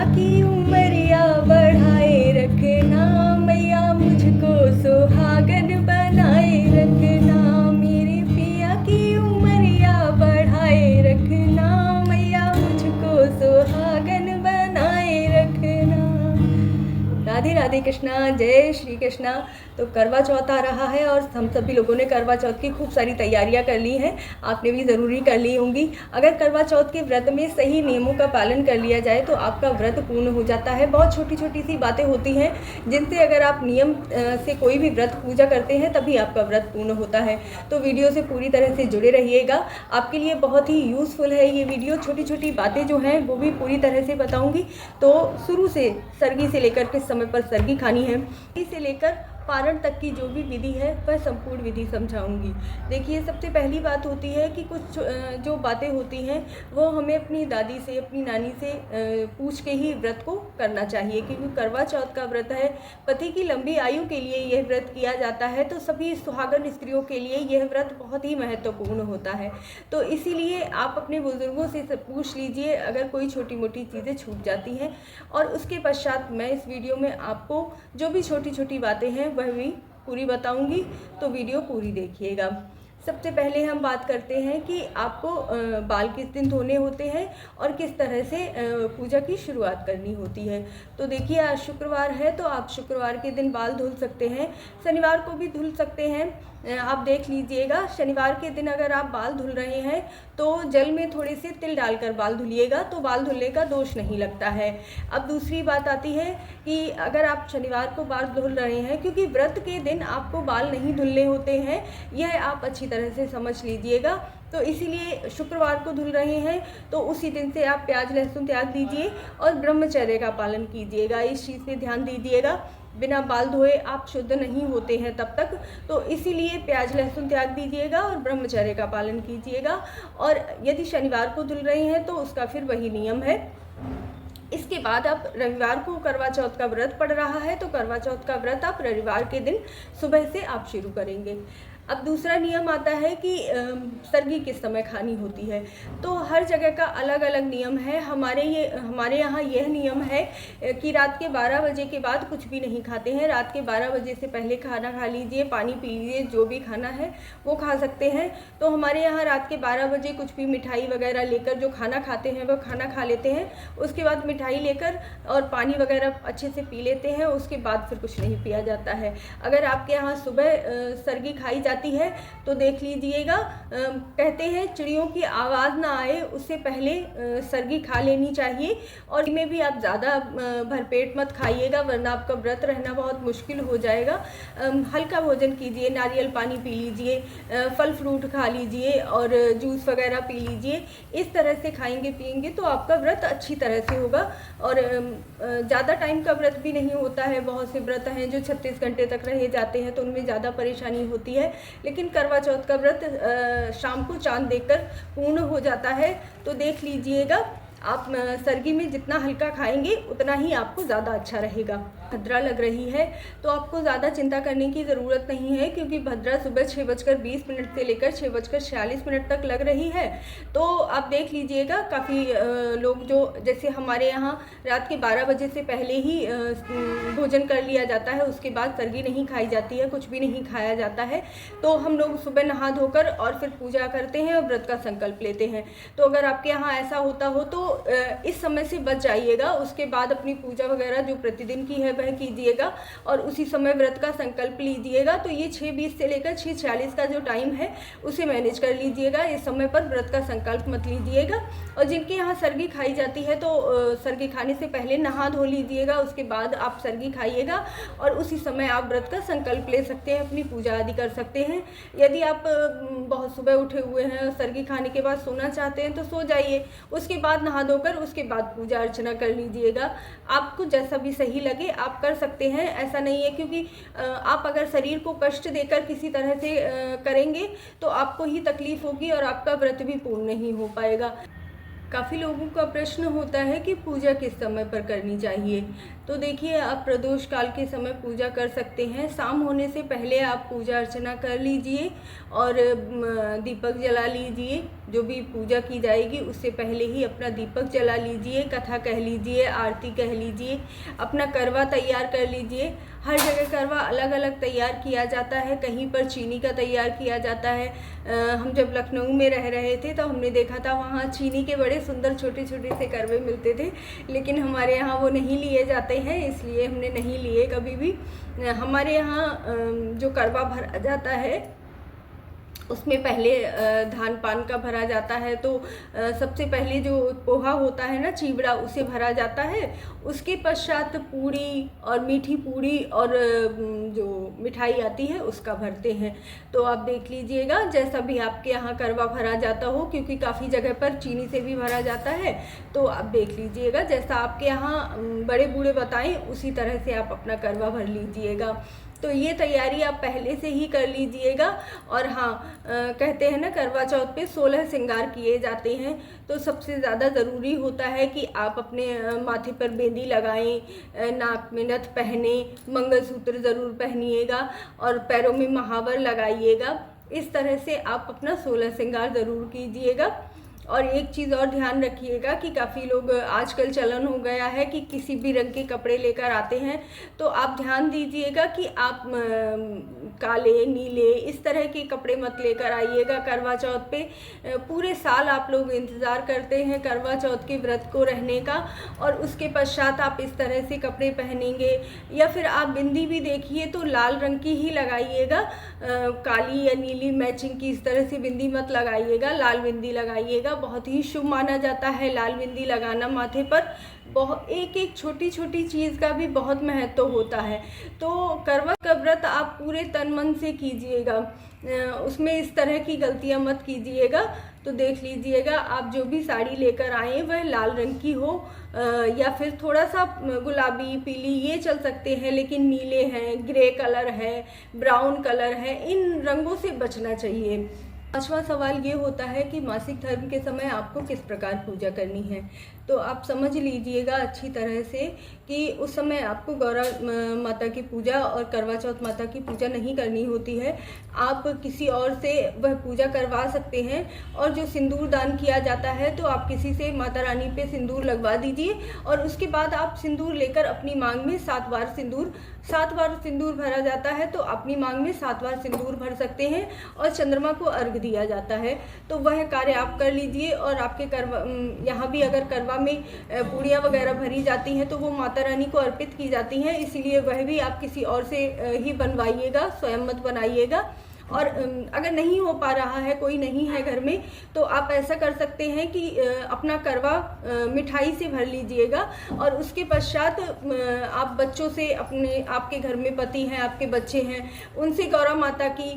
की उमरिया बढ़ाए रखना, मैया मुझको सुहागन बनाए रखना। मेरे पिया की उमरिया बढ़ाए रखना, मैया मुझको सुहागन बनाए रखना। राधे राधे कृष्णा, जय श्री कृष्णा। तो करवा चौथ आ रहा है और हम सभी लोगों ने करवा चौथ की खूब सारी तैयारियां कर ली हैं। आपने भी ज़रूरी कर ली होंगी। अगर करवा चौथ के व्रत में सही नियमों का पालन कर लिया जाए तो आपका व्रत पूर्ण हो जाता है। बहुत छोटी छोटी सी बातें होती हैं जिनसे अगर आप नियम से कोई भी व्रत पूजा करते हैं तभी आपका व्रत पूर्ण होता है। तो वीडियो से पूरी तरह से जुड़े रहिएगा, आपके लिए बहुत ही यूज़फुल है ये वीडियो। छोटी छोटी बातें जो हैं वो भी पूरी तरह से बताऊँगी। तो शुरू से सरगी से लेकर किस समय पर सरगी खानी है, इसे लेकर पारण तक की जो भी विधि है वह संपूर्ण विधि समझाऊंगी। देखिए, सबसे पहली बात होती है कि कुछ जो बातें होती हैं वो हमें अपनी दादी से, अपनी नानी से पूछ के ही व्रत को करना चाहिए, क्योंकि करवा चौथ का व्रत है। पति की लंबी आयु के लिए यह व्रत किया जाता है, तो सभी सुहागन स्त्रियों के लिए यह व्रत बहुत ही महत्वपूर्ण होता है। तो इसीलिए आप अपने बुजुर्गों से पूछ लीजिए अगर कोई छोटी मोटी चीज़ें छूट जाती हैं। और उसके पश्चात मैं इस वीडियो में आपको जो भी छोटी छोटी बातें हैं वह भी पूरी बताऊंगी, तो वीडियो पूरी देखिएगा। सबसे पहले हम बात करते हैं कि आपको बाल किस दिन धोने होते हैं और किस तरह से पूजा की शुरुआत करनी होती है। तो देखिए, आज शुक्रवार है तो आप शुक्रवार के दिन बाल धुल सकते हैं, शनिवार को भी धुल सकते हैं। आप देख लीजिएगा, शनिवार के दिन अगर आप बाल धुल रहे हैं तो जल में थोड़े से तिल डालकर बाल धुलिएगा, तो बाल धुलने का दोष नहीं लगता है। अब दूसरी बात आती है कि अगर आप शनिवार को बाल धुल रहे हैं, क्योंकि व्रत के दिन आपको बाल नहीं धुलने होते हैं, यह आप अच्छी तरह से समझ लीजिएगा। तो इसीलिए शुक्रवार को धुल रहे हैं तो उसी दिन से आप प्याज लहसुन त्याग दीजिए और ब्रह्मचर्य का पालन कीजिएगा। इस चीज़ पे ध्यान दीजिएगा, बिना बाल धोए आप शुद्ध नहीं होते हैं तब तक। तो इसीलिए प्याज लहसुन त्याग दीजिएगा और ब्रह्मचर्य का पालन कीजिएगा। और यदि शनिवार को धुल रहे हैं तो उसका फिर वही नियम है। इसके बाद आप रविवार को करवा चौथ का व्रत पड़ रहा है तो करवा चौथ का व्रत आप रविवार के दिन सुबह से आप शुरू करेंगे। अब दूसरा नियम आता है कि सरगी किस समय खानी होती है। तो हर जगह का अलग अलग नियम है। हमारे यहाँ यह नियम है कि रात के 12 बजे के बाद कुछ भी नहीं खाते हैं। रात के 12 बजे से पहले खाना खा लीजिए, पानी पी लीजिए, जो भी खाना है वो खा सकते हैं। तो हमारे यहाँ रात के 12 बजे कुछ भी मिठाई वगैरह लेकर जो खाना खाते हैं वो खाना खा लेते हैं। उसके बाद मिठाई लेकर और पानी वगैरह अच्छे से पी लेते हैं, उसके बाद फिर कुछ नहीं पिया जाता है। अगर आपके यहाँ सुबह सरगी खाई जाती है तो देख लीजिएगा, कहते हैं चिड़ियों की आवाज़ ना आए उससे पहले सरगी खा लेनी चाहिए। और इनमें भी आप ज़्यादा भरपेट मत खाइएगा, वरना आपका व्रत रहना बहुत मुश्किल हो जाएगा। हल्का भोजन कीजिए, नारियल पानी पी लीजिए, फल फ्रूट खा लीजिए और जूस वगैरह पी लीजिए। इस तरह से खाएंगे पिएंगे तो आपका व्रत अच्छी तरह से होगा। और ज़्यादा टाइम का व्रत भी नहीं होता है। बहुत से व्रत हैं जो 36 घंटे तक रहे जाते हैं तो उनमें ज़्यादा परेशानी होती है, लेकिन करवा चौथ का व्रत शाम को चांद देखकर पूर्ण हो जाता है। तो देख लीजिएगा, आप सरगी में जितना हल्का खाएंगे उतना ही आपको ज़्यादा अच्छा रहेगा। भद्रा लग रही है तो आपको ज़्यादा चिंता करने की ज़रूरत नहीं है, क्योंकि भद्रा सुबह 6:20 से लेकर 6:46 तक लग रही है। तो आप देख लीजिएगा, काफ़ी लोग जो जैसे हमारे यहाँ रात के 12 बजे से पहले ही भोजन कर लिया जाता है, उसके बाद सरगी नहीं खाई जाती है, कुछ भी नहीं खाया जाता है। तो हम लोग सुबह नहा धोकर और फिर पूजा करते हैं और व्रत का संकल्प लेते हैं। तो अगर आपके यहाँ ऐसा होता हो तो इस समय से बच जाइएगा। उसके बाद अपनी पूजा वगैरह जो प्रतिदिन की है वह कीजिएगा और उसी समय व्रत का संकल्प लीजिएगा। तो ये 6:20 से लेकर 6:46 का जो टाइम है उसे मैनेज कर लीजिएगा। इस समय पर व्रत का संकल्प मत लीजिएगा। और जिनके यहाँ सरगी खाई जाती है तो सरगी खाने से पहले नहा धो लीजिएगा, उसके बाद आप सरगी खाइएगा और उसी समय आप व्रत का संकल्प ले सकते हैं, अपनी पूजा आदि कर सकते हैं। यदि आप बहुत सुबह उठे हुए हैं और सरगी खाने के बाद सोना चाहते हैं तो सो जाइए, उसके बाद नहा धोकर उसके बाद पूजा अर्चना कर लीजिएगा। आपको जैसा भी सही लगे आप कर सकते हैं, ऐसा नहीं है। क्योंकि आप अगर शरीर को कष्ट देकर किसी तरह से करेंगे तो आपको ही तकलीफ होगी और आपका व्रत भी पूर्ण नहीं हो पाएगा। काफ़ी लोगों का प्रश्न होता है कि पूजा किस समय पर करनी चाहिए। तो देखिए, आप प्रदोष काल के समय पूजा कर सकते हैं। शाम होने से पहले आप पूजा अर्चना कर लीजिए और दीपक जला लीजिए। जो भी पूजा की जाएगी उससे पहले ही अपना दीपक जला लीजिए, कथा कह लीजिए, आरती कह लीजिए, अपना करवा तैयार कर लीजिए। हर जगह करवा अलग अलग तैयार किया जाता है, कहीं पर चीनी का तैयार किया जाता है। हम जब लखनऊ में रह रहे थे तो हमने देखा था वहाँ चीनी के बड़े सुंदर छोटे छोटे से करवे मिलते थे, लेकिन हमारे यहाँ वो नहीं लिए जाते हैं, इसलिए हमने नहीं लिए कभी भी। हमारे यहाँ जो करवा भरा जाता है उसमें पहले धान पान का भरा जाता है। तो सबसे पहले जो पोहा होता है ना, चिवड़ा, उसे भरा जाता है। उसके पश्चात पूड़ी और मीठी पूड़ी और जो मिठाई आती है उसका भरते हैं। तो आप देख लीजिएगा जैसा भी आपके यहाँ करवा भरा जाता हो, क्योंकि काफ़ी जगह पर चीनी से भी भरा जाता है। तो आप देख लीजिएगा जैसा आपके यहाँ बड़े बूढ़े बताएं उसी तरह से आप अपना करवा भर लीजिएगा। तो ये तैयारी आप पहले से ही कर लीजिएगा। और हाँ, कहते हैं ना करवा चौथ पे 16 श्रृंगार किए जाते हैं। तो सबसे ज़्यादा ज़रूरी होता है कि आप अपने माथे पर बेंदी लगाएं, नाक में नथ पहने, मंगलसूत्र ज़रूर पहनिएगा और पैरों में महावर लगाइएगा। इस तरह से आप अपना 16 श्रृंगार ज़रूर कीजिएगा। और एक चीज़ और ध्यान रखिएगा कि काफ़ी लोग आजकल चलन हो गया है कि किसी भी रंग के कपड़े लेकर आते हैं। तो आप ध्यान दीजिएगा कि आप काले, नीले इस तरह के कपड़े मत लेकर आइएगा करवा चौथ पे। पूरे साल आप लोग इंतज़ार करते हैं करवा चौथ के व्रत को रहने का, और उसके पश्चात आप इस तरह से कपड़े पहनेंगे। या फिर आप बिंदी भी देखिए तो लाल रंग की ही लगाइएगा, काली या नीली मैचिंग की इस तरह से बिंदी मत लगाइएगा, लाल बिंदी लगाइएगा। बहुत ही शुभ माना जाता है लाल बिंदी लगाना माथे पर। बहुत एक एक छोटी छोटी चीज़ का भी बहुत महत्व होता है। तो करवा का व्रत आप पूरे तन मन से कीजिएगा, उसमें इस तरह की गलतियां मत कीजिएगा। तो देख लीजिएगा आप जो भी साड़ी लेकर आए वह लाल रंग की हो, या फिर थोड़ा सा गुलाबी, पीली ये चल सकते हैं, लेकिन नीले हैं, ग्रे कलर है, ब्राउन कलर है, इन रंगों से बचना चाहिए। पांचवा सवाल ये होता है कि मासिक धर्म के समय आपको किस प्रकार पूजा करनी है। तो आप समझ लीजिएगा अच्छी तरह से कि उस समय आपको गौरा माता की पूजा और करवा चौथ माता की पूजा नहीं करनी होती है। आप किसी और से वह पूजा करवा सकते हैं। और जो सिंदूर दान किया जाता है तो आप किसी से माता रानी पे सिंदूर लगवा दीजिए, और उसके बाद आप सिंदूर लेकर अपनी मांग में 7 बार सिंदूर भरा जाता है। तो अपनी मांग में 7 बार सिंदूर भर सकते हैं और चंद्रमा को अर्घ दिया जाता है। तो वह कार्य आप कर लीजिए। और आपके करवा यहाँ भी अगर करवा में पूड़ियाँ वगैरह भरी जाती हैं तो वो माता रानी को अर्पित की जाती हैं, इसीलिए वह भी आप किसी और से ही बनवाइएगा, स्वयं मत बनाइएगा। और अगर नहीं हो पा रहा है, कोई नहीं है घर में, तो आप ऐसा कर सकते हैं कि अपना करवा मिठाई से भर लीजिएगा। और उसके पश्चात आप बच्चों से, आपके घर में पति हैं, आपके बच्चे हैं, उनसे गौरा माता की,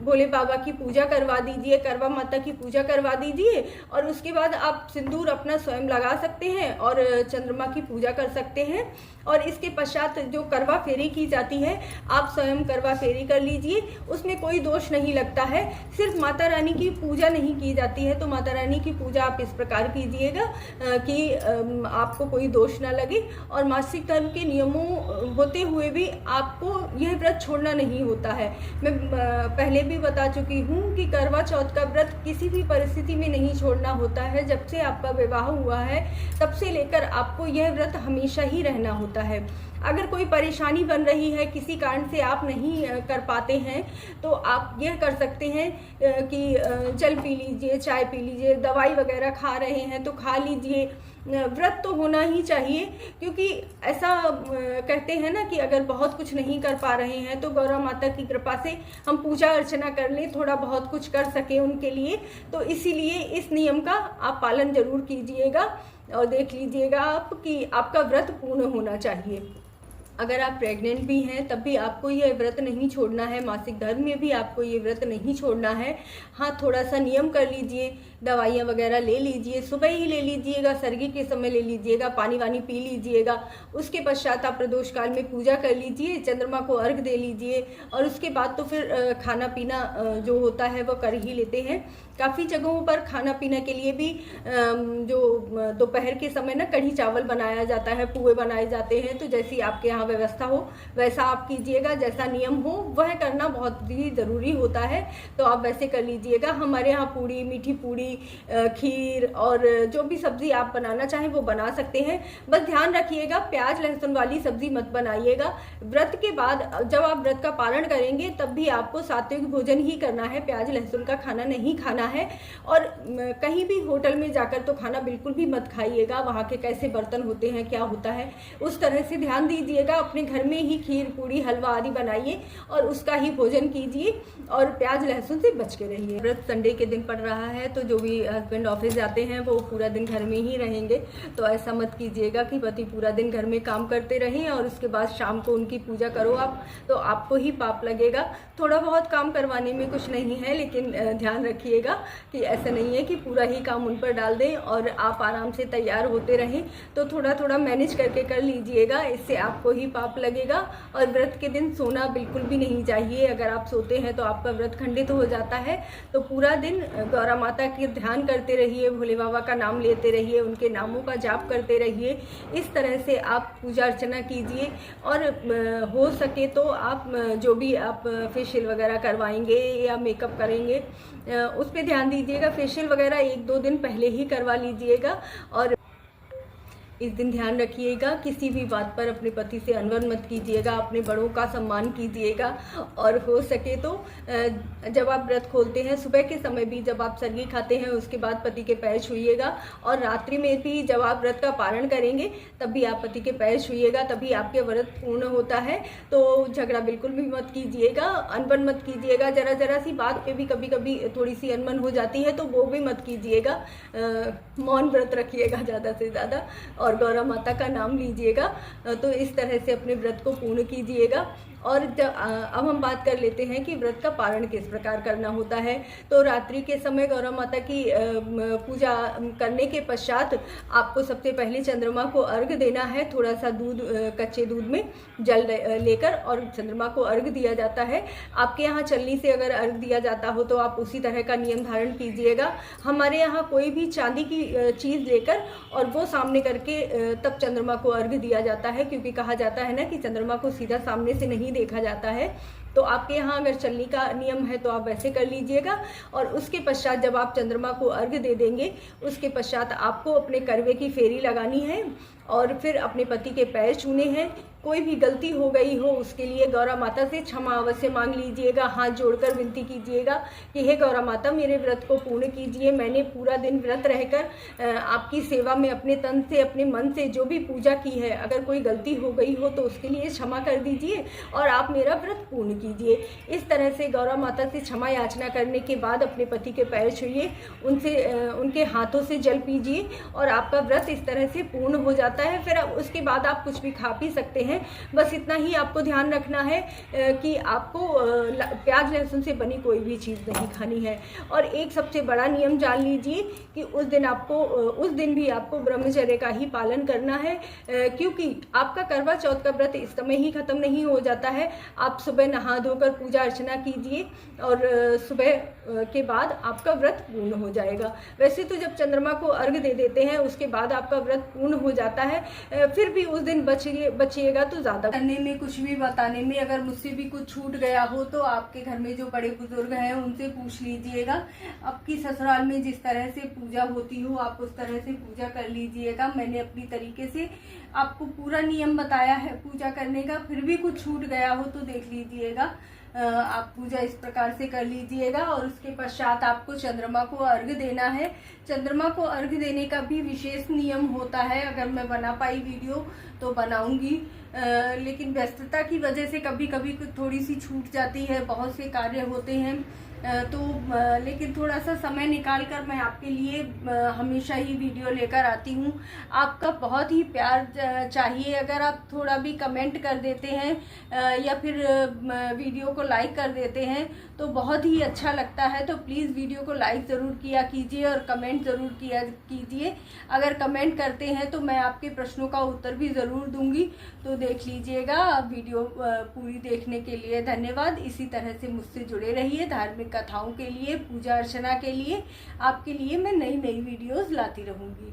भोले बाबा की पूजा करवा दीजिए, करवा माता की पूजा करवा दीजिए। और उसके बाद आप सिंदूर अपना स्वयं लगा सकते हैं और चंद्रमा की पूजा कर सकते हैं। और इसके पश्चात जो करवा फेरी की जाती है, आप स्वयं करवा फेरी कर लीजिए, उसमें कोई दोष नहीं लगता है। सिर्फ माता रानी की पूजा नहीं की जाती है, तो माता रानी की पूजा आप इस प्रकार कीजिएगा कि आपको कोई दोष ना लगे। और मासिक धर्म के नियमों होते हुए भी आपको यह व्रत छोड़ना नहीं होता है। मैं पहले भी बता चुकी हूँ कि करवा चौथ का व्रत किसी भी परिस्थिति में नहीं छोड़ना होता है। जब से आपका विवाह हुआ है तब से लेकर आपको यह व्रत हमेशा ही रहना होता है। अगर कोई परेशानी बन रही है, किसी कारण से आप नहीं कर पाते हैं, तो आप यह कर सकते हैं कि जल पी लीजिए, चाय पी लीजिए, दवाई वगैरह खा रहे हैं तो खा लीजिए। व्रत तो होना ही चाहिए, क्योंकि ऐसा कहते हैं ना कि अगर बहुत कुछ नहीं कर पा रहे हैं तो गौरा माता की कृपा से हम पूजा अर्चना कर लें, थोड़ा बहुत कुछ कर सके उनके लिए। तो इसीलिए इस नियम का आप पालन जरूर कीजिएगा। और देख लीजिएगा आप कि आपका व्रत पूर्ण होना चाहिए। अगर आप प्रेग्नेंट भी हैं तब भी आपको ये व्रत नहीं छोड़ना है, मासिक धर्म में भी आपको ये व्रत नहीं छोड़ना है। हाँ, थोड़ा सा नियम कर लीजिए, दवाइयाँ वगैरह ले लीजिए, सुबह ही ले लीजिएगा, सर्गी के समय ले लीजिएगा, पानी वानी पी लीजिएगा। उसके पश्चात आप प्रदोष काल में पूजा कर लीजिए, चंद्रमा को अर्घ दे लीजिए। और उसके बाद तो फिर खाना पीना जो होता है वो कर ही लेते हैं। काफ़ी जगहों पर खाना पीने के लिए भी जो दोपहर के समय ना कढ़ी चावल बनाया जाता है, पुए बनाए जाते हैं। तो जैसी आपके यहाँ व्यवस्था हो वैसा आप कीजिएगा, जैसा नियम हो वह करना बहुत ही ज़रूरी होता है, तो आप वैसे कर लीजिएगा। हमारे यहाँ पूड़ी, मीठी पूड़ी, खीर और जो भी सब्ज़ी आप बनाना चाहें वो बना सकते हैं। बस ध्यान रखिएगा प्याज लहसुन वाली सब्ज़ी मत बनाइएगा। व्रत के बाद जब आप व्रत का पारण करेंगे तब भी आपको सात्विक भोजन ही करना है, प्याज लहसुन का खाना नहीं खाना है। और कहीं भी होटल में जाकर तो खाना बिल्कुल भी मत खाइएगा, वहाँ के कैसे बर्तन होते हैं, क्या होता है, उस तरह से ध्यान दीजिएगा। अपने घर में ही खीर पूड़ी हलवा आदि बनाइए और उसका ही भोजन कीजिए और प्याज लहसुन से बच के रहिए। व्रत संडे के दिन पड़ रहा है तो जो भी हस्बैंड ऑफिस जाते हैं वो पूरा दिन घर में ही रहेंगे, तो ऐसा मत कीजिएगा कि पति पूरा दिन घर में काम करते रहें और उसके बाद शाम को उनकी पूजा करो आप, तो आपको ही पाप लगेगा। थोड़ा बहुत काम करवाने में कुछ नहीं है, लेकिन ध्यान रखिएगा कि ऐसा नहीं है कि पूरा ही काम उन पर डाल दें और आप आराम से तैयार होते रहें। तो थोड़ा थोड़ा मैनेज करके कर लीजिएगा, इससे आपको ही पाप लगेगा। और व्रत के दिन सोना बिल्कुल भी नहीं चाहिए, अगर आप सोते हैं तो आपका व्रत खंडित हो जाता है। तो पूरा दिन गौरा माता के ध्यान करते रहिए, भोले बाबा का नाम लेते रहिए, उनके नामों का जाप करते रहिए। इस तरह से आप पूजा अर्चना कीजिए। और हो सके तो आप जो भी आप फेशियल वगैरह करवाएंगे या मेकअप करेंगे उस पर ध्यान दीजिएगा। फेशियल वगैरह 1-2 दिन पहले ही करवा लीजिएगा। और इस दिन ध्यान रखिएगा किसी भी बात पर अपने पति से अनबन मत कीजिएगा, अपने बड़ों का सम्मान कीजिएगा। और हो सके तो जब आप व्रत खोलते हैं सुबह के समय भी जब आप सरगी खाते हैं उसके बाद पति के पैर छूइएगा, और रात्रि में भी जब आप व्रत का पारण करेंगे तब भी आप पति के पैर छूइएगा, तभी आपके व्रत पूर्ण होता है। तो झगड़ा बिल्कुल भी मत कीजिएगा, अनबन मत कीजिएगा। जरा जरा सी बात पे भी कभी कभी थोड़ी सी अनबन हो जाती है तो वो भी मत कीजिएगा। मौन व्रत रखिएगा ज़्यादा से ज़्यादा और गौरा माता का नाम लीजिएगा। तो इस तरह से अपने व्रत को पूर्ण कीजिएगा। और अब हम बात कर लेते हैं कि व्रत का पारण किस प्रकार करना होता है। तो रात्रि के समय गौरा माता की पूजा करने के पश्चात आपको सबसे पहले चंद्रमा को अर्घ देना है। थोड़ा सा दूध, कच्चे दूध में जल लेकर और चंद्रमा को अर्घ दिया जाता है। आपके यहाँ चलनी से अगर अर्घ दिया जाता हो तो आप उसी तरह का नियम धारण कीजिएगा। हमारे यहाँ कोई भी चांदी की चीज़ लेकर और वो सामने करके तब चंद्रमा को अर्घ दिया जाता है, क्योंकि कहा जाता है ना कि चंद्रमा को सीधा सामने से नहीं देखा जाता है। तो आपके यहाँ अगर चलनी का नियम है तो आप वैसे कर लीजिएगा। और उसके पश्चात जब आप चंद्रमा को अर्घ दे देंगे उसके पश्चात आपको अपने करवे की फेरी लगानी है और फिर अपने पति के पैर छूने हैं। कोई भी गलती हो गई हो उसके लिए गौरा माता से क्षमा अवश्य मांग लीजिएगा, हाथ जोड़कर विनती कीजिएगा कि हे गौरा माता मेरे व्रत को पूर्ण कीजिए। मैंने पूरा दिन व्रत रहकर आपकी सेवा में अपने तन से अपने मन से जो भी पूजा की है, अगर कोई गलती हो गई हो तो उसके लिए क्षमा कर दीजिए और आप मेरा व्रत पूर्ण कीजिए। इस तरह से गौरा माता से क्षमा याचना करने के बाद अपने पति के पैर छूइए, उनके हाथों से जल पीजिए और आपका व्रत इस तरह से पूर्ण हो जाता है। फिर उसके बाद आप कुछ भी खा पी सकते हैं। बस इतना ही आपको ध्यान रखना है कि आपको प्याज लहसुन से बनी कोई भी चीज़ नहीं खानी है। और एक सबसे बड़ा नियम जान लीजिए कि उस दिन भी आपको ब्रह्मचर्य का ही पालन करना है, क्योंकि आपका करवा चौथ का व्रत इस समय ही खत्म नहीं हो जाता है। आप सुबह नहा धोकर पूजा अर्चना कीजिए और सुबह के बाद आपका व्रत पूर्ण हो जाएगा। वैसे तो जब चंद्रमा को अर्घ दे देते हैं उसके बाद आपका व्रत पूर्ण हो जाता है। फिर भी उस दिन बचिएगा तो ज़्यादा। करने में कुछ भी बताने में अगर मुझसे भी कुछ छूट गया हो तो आपके घर में जो बड़े बुजुर्ग हैं उनसे पूछ लीजिएगा। आपकी ससुराल में जिस तरह से पूजा होती हो आप उस तरह से पूजा कर लीजिएगा। मैंने अपनी तरीके से आपको पूरा नियम बताया है पूजा करने का। फिर भी कुछ छूट गया हो तो देख लीजिएगा। आप पूजा इस प्रकार से कर लीजिएगा। और उसके पश्चात आपको चंद्रमा को अर्घ देना है। चंद्रमा को अर्घ देने का भी विशेष नियम होता है। अगर मैं बना पाई वीडियो तो बनाऊंगी, लेकिन व्यस्तता की वजह से कभी कभी थोड़ी सी छूट जाती है, बहुत से कार्य होते हैं। लेकिन थोड़ा सा समय निकाल कर मैं आपके लिए हमेशा ही वीडियो लेकर आती हूँ। आपका बहुत ही प्यार चाहिए। अगर आप थोड़ा भी कमेंट कर देते हैं या फिर वीडियो को लाइक कर देते हैं तो बहुत ही अच्छा लगता है। तो प्लीज़ वीडियो को लाइक ज़रूर किया कीजिए और कमेंट ज़रूर किया कीजिए। अगर कमेंट करते हैं तो मैं आपके प्रश्नों का उत्तर भी ज़रूर दूंगी। तो देख लीजिएगा। वीडियो पूरी देखने के लिए धन्यवाद। इसी तरह से मुझसे जुड़े रहिए। धार्मिक कथाओं के लिए, पूजा अर्चना के लिए, आपके लिए मैं नई नई वीडियोस लाती रहूँगी।